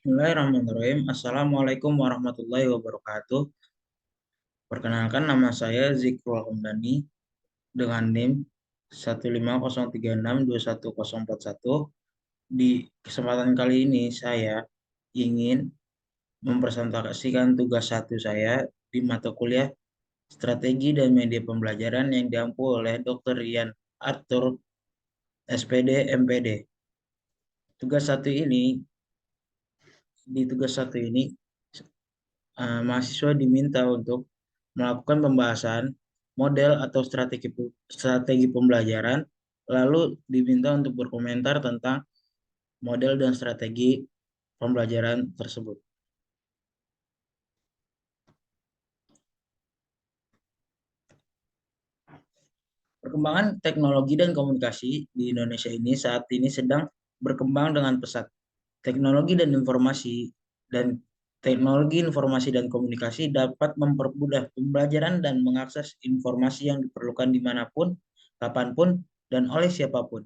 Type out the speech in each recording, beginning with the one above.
Bismillahirrahmanirrahim. Assalamualaikum warahmatullahi wabarakatuh. Perkenalkan, nama saya Zikrul Hamdani dengan NIM 150362101. Di kesempatan kali ini saya ingin mempresentasikan tugas satu saya di mata kuliah Strategi dan Media Pembelajaran yang diampu oleh Dr. Rian Arthur, SPD, MPD. Tugas satu ini, di tugas satu ini mahasiswa diminta untuk melakukan pembahasan model atau strategi pembelajaran, lalu diminta untuk berkomentar tentang model dan strategi pembelajaran tersebut. Perkembangan teknologi dan komunikasi di Indonesia ini saat ini sedang berkembang dengan pesat. Teknologi dan informasi dan Teknologi informasi dan komunikasi dapat mempermudah pembelajaran dan mengakses informasi yang diperlukan dimanapun, kapanpun, dan oleh siapapun.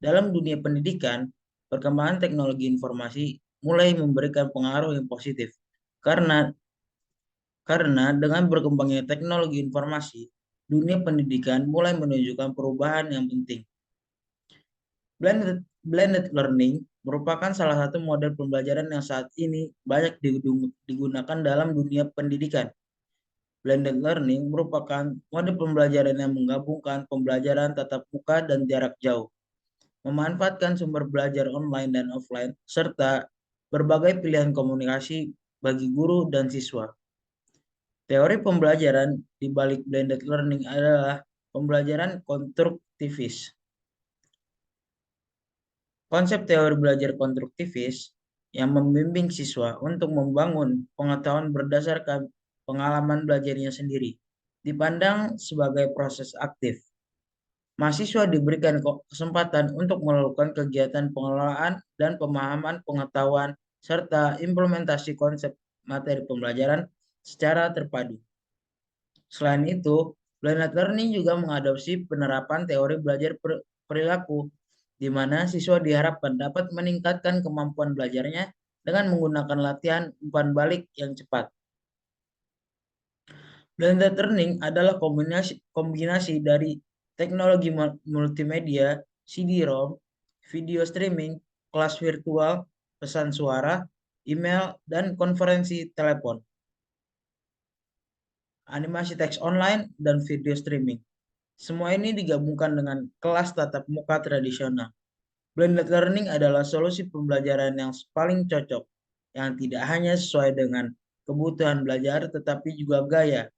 Dalam dunia pendidikan, perkembangan teknologi informasi mulai memberikan pengaruh yang positif karena karena dengan berkembangnya teknologi informasi, dunia pendidikan mulai menunjukkan perubahan yang penting. Blended learning merupakan salah satu model pembelajaran yang saat ini banyak digunakan dalam dunia pendidikan. Blended learning merupakan model pembelajaran yang menggabungkan pembelajaran tatap muka dan jarak jauh, memanfaatkan sumber belajar online dan offline, serta berbagai pilihan komunikasi bagi guru dan siswa. Teori pembelajaran di balik blended learning adalah pembelajaran konstruktivis. Konsep teori belajar konstruktivis yang membimbing siswa untuk membangun pengetahuan berdasarkan pengalaman belajarnya sendiri, dipandang sebagai proses aktif. Mahasiswa diberikan kesempatan untuk melakukan kegiatan pengelolaan dan pemahaman pengetahuan serta implementasi konsep materi pembelajaran secara terpadu. Selain itu, blended learning juga mengadopsi penerapan teori belajar perilaku, di mana siswa diharapkan dapat meningkatkan kemampuan belajarnya dengan menggunakan latihan umpan balik yang cepat. Blended learning adalah kombinasi dari teknologi multimedia, CD-ROM, video streaming, kelas virtual, pesan suara, email, dan konferensi telepon, animasi teks online, dan video streaming. Semua ini digabungkan dengan kelas tatap muka tradisional. Blended learning adalah solusi pembelajaran yang paling cocok, yang tidak hanya sesuai dengan kebutuhan belajar, tetapi juga gaya.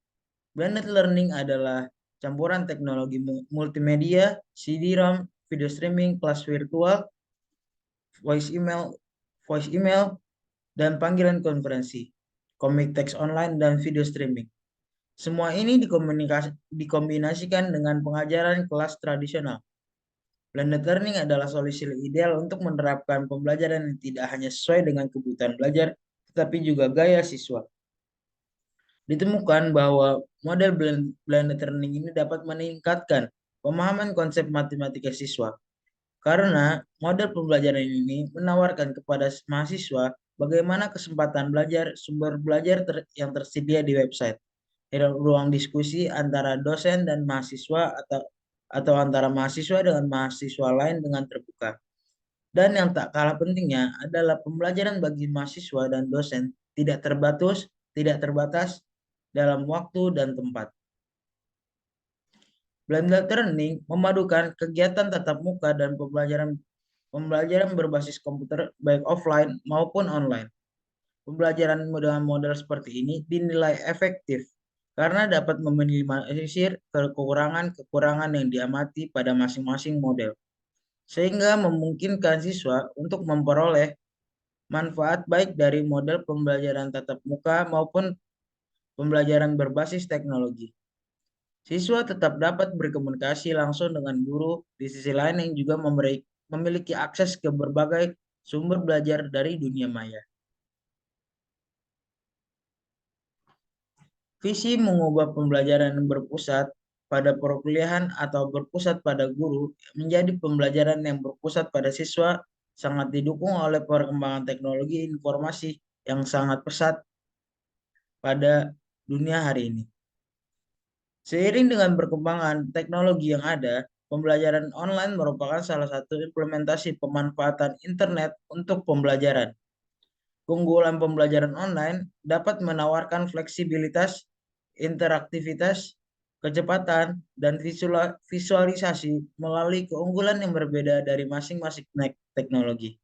Blended learning adalah campuran teknologi multimedia, CD-ROM, video streaming, kelas virtual, voice email, voice email, dan panggilan konferensi, komik teks online, dan video streaming. Semua ini dikombinasikan dengan pengajaran kelas tradisional. Blended learning adalah solusi ideal untuk menerapkan pembelajaran yang tidak hanya sesuai dengan kebutuhan belajar, tetapi juga gaya siswa. Ditemukan bahwa model blended learning ini dapat meningkatkan pemahaman konsep matematika siswa, karena model pembelajaran ini menawarkan kepada mahasiswa bagaimana kesempatan belajar sumber belajar yang tersedia di website, ruang diskusi antara dosen dan mahasiswa atau antara mahasiswa dengan mahasiswa lain dengan terbuka. Dan yang tak kalah pentingnya adalah pembelajaran bagi mahasiswa dan dosen tidak terbatas dalam waktu dan tempat. Blended learning memadukan kegiatan tatap muka dan pembelajaran berbasis komputer baik offline maupun online. Pembelajaran dengan model seperti ini dinilai efektif karena dapat meminimalisir kekurangan-kekurangan yang diamati pada masing-masing model, sehingga memungkinkan siswa untuk memperoleh manfaat baik dari model pembelajaran tatap muka maupun pembelajaran berbasis teknologi. Siswa tetap dapat berkomunikasi langsung dengan guru, di sisi lain yang juga memiliki akses ke berbagai sumber belajar dari dunia maya. Visi mengubah pembelajaran yang berpusat pada perkuliahan atau berpusat pada guru menjadi pembelajaran yang berpusat pada siswa sangat didukung oleh perkembangan teknologi informasi yang sangat pesat pada dunia hari ini. Seiring dengan perkembangan teknologi yang ada, pembelajaran online merupakan salah satu implementasi pemanfaatan internet untuk pembelajaran. Keunggulan pembelajaran online dapat menawarkan fleksibilitas, interaktivitas, kecepatan, dan visualisasi melalui keunggulan yang berbeda dari masing-masing teknologi.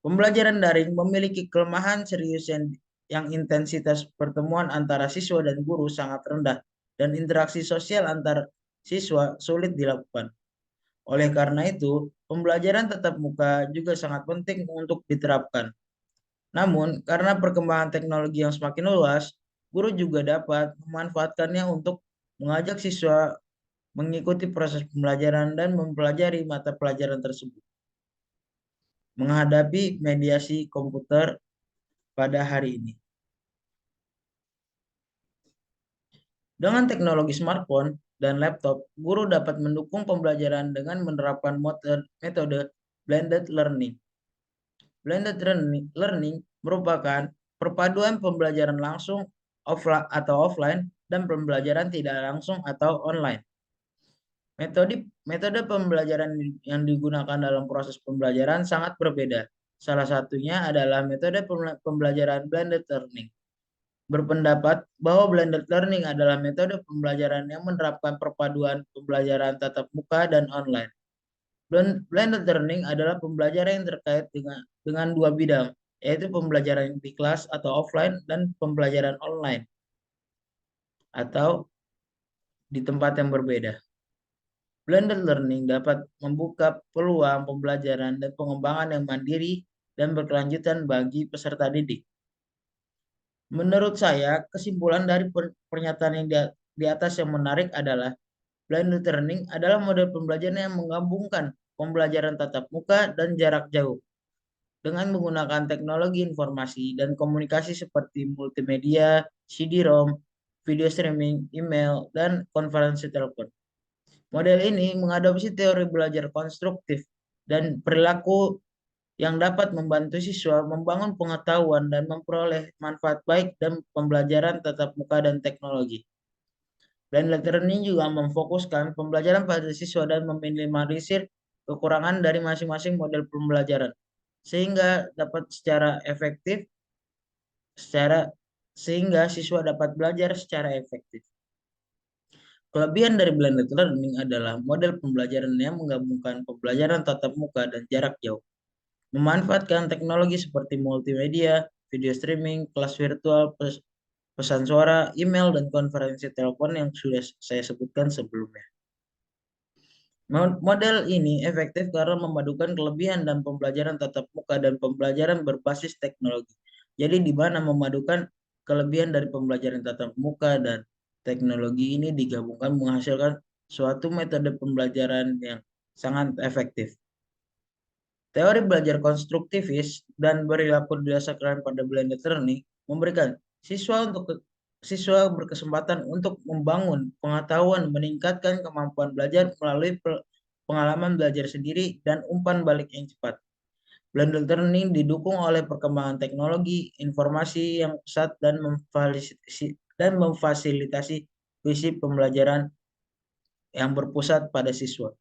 Pembelajaran daring memiliki kelemahan serius yang intensitas pertemuan antara siswa dan guru sangat rendah dan interaksi sosial antar siswa sulit dilakukan. Oleh karena itu, pembelajaran tatap muka juga sangat penting untuk diterapkan. Namun, karena perkembangan teknologi yang semakin luas, guru juga dapat memanfaatkannya untuk mengajak siswa mengikuti proses pembelajaran dan mempelajari mata pelajaran tersebut. Menghadapi mediasi komputer pada hari ini. Dengan teknologi smartphone dan laptop, guru dapat mendukung pembelajaran dengan menerapkan metode blended learning. Blended learning merupakan perpaduan pembelajaran langsung offline dan pembelajaran tidak langsung atau online. Metode pembelajaran yang digunakan dalam proses pembelajaran sangat berbeda. Salah satunya adalah metode pembelajaran blended learning. Berpendapat bahwa blended learning adalah metode pembelajaran yang menerapkan perpaduan pembelajaran tatap muka dan online. Blended learning adalah pembelajaran yang terkait dengan dua bidang, yaitu pembelajaran di kelas atau offline dan pembelajaran online atau di tempat yang berbeda. Blended learning dapat membuka peluang pembelajaran dan pengembangan yang mandiri dan berkelanjutan bagi peserta didik. Menurut saya, kesimpulan dari pernyataan yang di atas yang menarik adalah blended learning adalah model pembelajaran yang menggabungkan pembelajaran tatap muka dan jarak jauh dengan menggunakan teknologi informasi dan komunikasi seperti multimedia, CD-ROM, video streaming, email, dan konferensi telepon. Model ini mengadopsi teori belajar konstruktif dan perilaku yang dapat membantu siswa membangun pengetahuan dan memperoleh manfaat baik dan pembelajaran tatap muka dan teknologi. Blended learning juga memfokuskan pembelajaran pada siswa dan meminimalisir kekurangan dari masing-masing model pembelajaran, sehingga siswa dapat belajar secara efektif. Kelebihan dari blended learning adalah model pembelajaran yang menggabungkan pembelajaran tatap muka dan jarak jauh, memanfaatkan teknologi seperti multimedia, video streaming, kelas virtual, pesan suara, email, dan konferensi telepon yang sudah saya sebutkan sebelumnya. Model ini efektif karena memadukan kelebihan dan pembelajaran tatap muka dan pembelajaran berbasis teknologi. Jadi di mana memadukan kelebihan dari pembelajaran tatap muka dan teknologi ini digabungkan menghasilkan suatu metode pembelajaran yang sangat efektif. Teori belajar konstruktivis dan perilaku didasarkan pada blended learning memberikan siswa berkesempatan untuk membangun pengetahuan, meningkatkan kemampuan belajar melalui pengalaman belajar sendiri dan umpan balik yang cepat. Blended learning didukung oleh perkembangan teknologi, informasi yang pesat dan memfasilitasi visi pembelajaran yang berpusat pada siswa.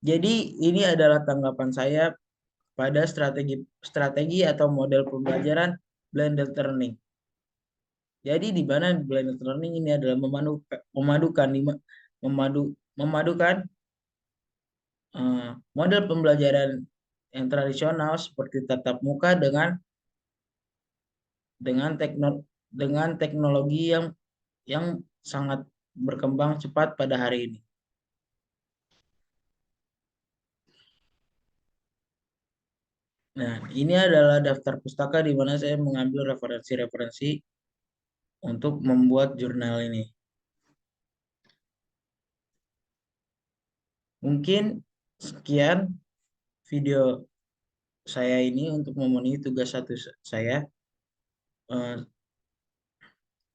Jadi ini adalah tanggapan saya pada strategi atau model pembelajaran blended learning. Jadi di mana blended learning ini adalah memadukan model pembelajaran yang tradisional seperti tatap muka dengan teknologi yang sangat berkembang cepat pada hari ini. Nah, ini adalah daftar pustaka di mana saya mengambil referensi-referensi untuk membuat jurnal ini. Mungkin sekian video saya ini untuk memenuhi tugas satu saya.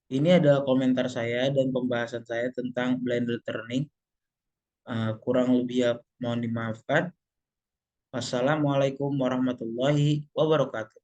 Ini adalah komentar saya dan pembahasan saya tentang blended learning. Kurang lebih Mohon dimaafkan. Wassalamualaikum warahmatullahi wabarakatuh.